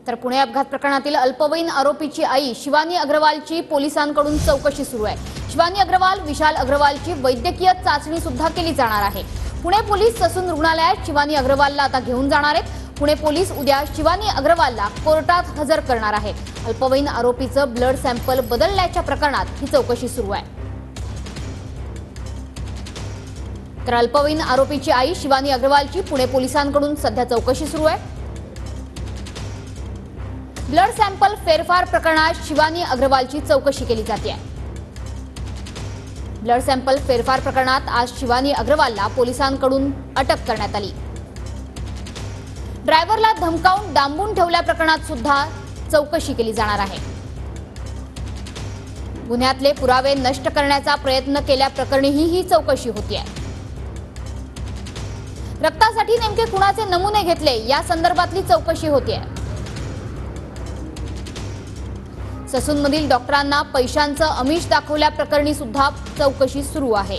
तर पुणे अपघात प्रकरणातील अल्पवयीन आरोपीची आई शिवानी अग्रवालची पोलिसांकडून चौकशी सुरू आहे। शिवानी अग्रवाल, विशाल अग्रवालची वैद्यकीय चाचणी सुद्धा केली जाणार आहे। पुणे पोलीस ससून रुग्णालयात शिवानी अग्रवालला आता घेऊन जाणार आहेत। पुणे पोलीस उद्या शिवानी अग्रवालला कोर्टात हजर करणार आहेत। अल्पवयीन आरोपीचं ब्लड सॅम्पल बदलल्याच्या प्रकरणात ही चौकशी सुरू आहे। तर अल्पवयीन आरोपीची आई शिवानी अग्रवालची पुणे पोलिसांकडून सध्या चौकशी सुरू आहे। ब्लड सॅम्पल फेरफार प्रकरणात शिवानी अग्रवालची चौकशी केली जाते आहे। ब्लड सॅम्पल फेरफार प्रकरणात आज शिवानी अग्रवालला पोलिसांकडून अटक करण्यात आली। ड्रायव्हरला धमकावून डांबून ठेवल्या प्रकरणात सुद्धा चौकशी केली जाणार आहे। गुन्ह्यातले पुरावे नष्ट करण्याचा प्रयत्न केल्याप्रकरणीही ही चौकशी होती आहे। रक्तासाठी नेमके कुणाचे नमुने घेतले या संदर्भातली चौकशी होती आहे। ससूनमधील डॉक्टरांना पैशांचं आमिष दाखवल्या प्रकरणी सुद्धा चौकशी सुरू आहे।